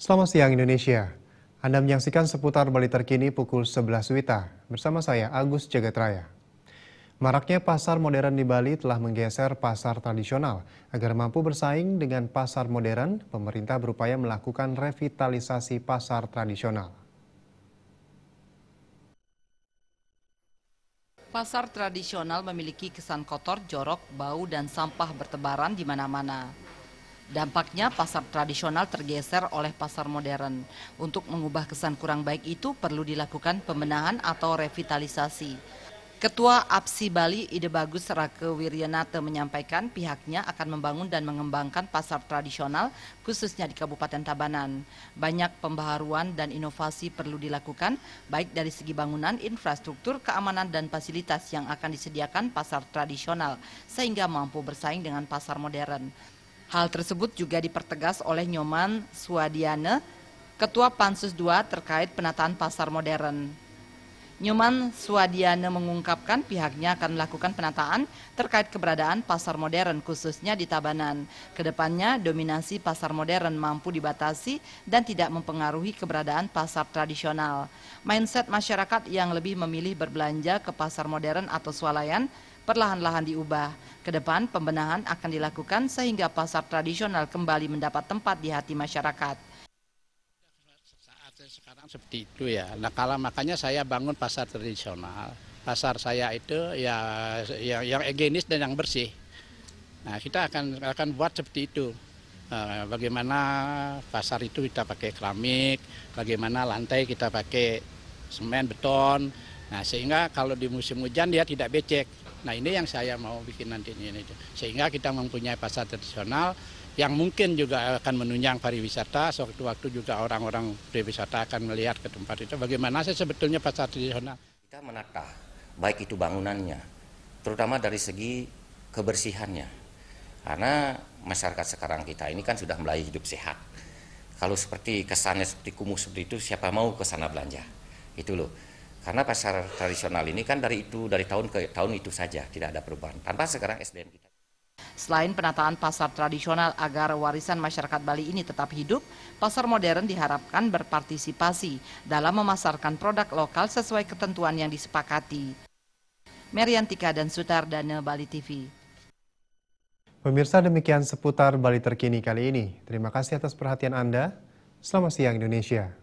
Selamat siang Indonesia. Anda menyaksikan seputar Bali terkini pukul 11 WITA. Bersama saya Agus Jagatraya. Maraknya pasar modern di Bali telah menggeser pasar tradisional. Agar mampu bersaing dengan pasar modern, pemerintah berupaya melakukan revitalisasi pasar tradisional. Pasar tradisional memiliki kesan kotor, jorok, bau, dan sampah bertebaran di mana-mana. Dampaknya pasar tradisional tergeser oleh pasar modern. Untuk mengubah kesan kurang baik itu perlu dilakukan pembenahan atau revitalisasi. Ketua APSI Bali Ide Bagus Rake Wiryanata menyampaikan pihaknya akan membangun dan mengembangkan pasar tradisional khususnya di Kabupaten Tabanan. Banyak pembaharuan dan inovasi perlu dilakukan baik dari segi bangunan, infrastruktur, keamanan dan fasilitas yang akan disediakan pasar tradisional sehingga mampu bersaing dengan pasar modern. Hal tersebut juga dipertegas oleh Nyoman Suadiana, Ketua Pansus II terkait penataan pasar modern. Nyoman Suadiana mengungkapkan pihaknya akan melakukan penataan terkait keberadaan pasar modern khususnya di Tabanan. Kedepannya dominasi pasar modern mampu dibatasi dan tidak mempengaruhi keberadaan pasar tradisional. Mindset masyarakat yang lebih memilih berbelanja ke pasar modern atau swalayan perlahan-lahan diubah. Kedepan pembenahan akan dilakukan sehingga pasar tradisional kembali mendapat tempat di hati masyarakat. Sekarang seperti itu ya. Nah, kalau makanya saya bangun pasar tradisional. Pasar saya itu ya yang higienis dan yang bersih. Nah, kita akan buat seperti itu. Bagaimana pasar itu kita pakai keramik, bagaimana lantai kita pakai semen, beton. Nah, sehingga kalau di musim hujan dia tidak becek. Nah, ini yang saya mau bikin nantinya ini. Sehingga kita mempunyai pasar tradisional yang mungkin juga akan menunjang pariwisata, sewaktu-waktu juga orang-orang pariwisata akan melihat ke tempat itu bagaimana sih sebetulnya pasar tradisional. Kita menata baik itu bangunannya, terutama dari segi kebersihannya. Karena masyarakat sekarang kita ini kan sudah mulai hidup sehat. Kalau seperti kesannya seperti kumuh seperti itu, siapa mau ke sana belanja? Itu loh. Karena pasar tradisional ini kan dari tahun ke tahun itu saja, tidak ada perubahan. Tanpa sekarang SDM kita. Selain penataan pasar tradisional agar warisan masyarakat Bali ini tetap hidup, pasar modern diharapkan berpartisipasi dalam memasarkan produk lokal sesuai ketentuan yang disepakati. Meriantika dan Sutardana, Bali TV. Pemirsa, demikian seputar Bali terkini kali ini. Terima kasih atas perhatian Anda. Selamat siang Indonesia.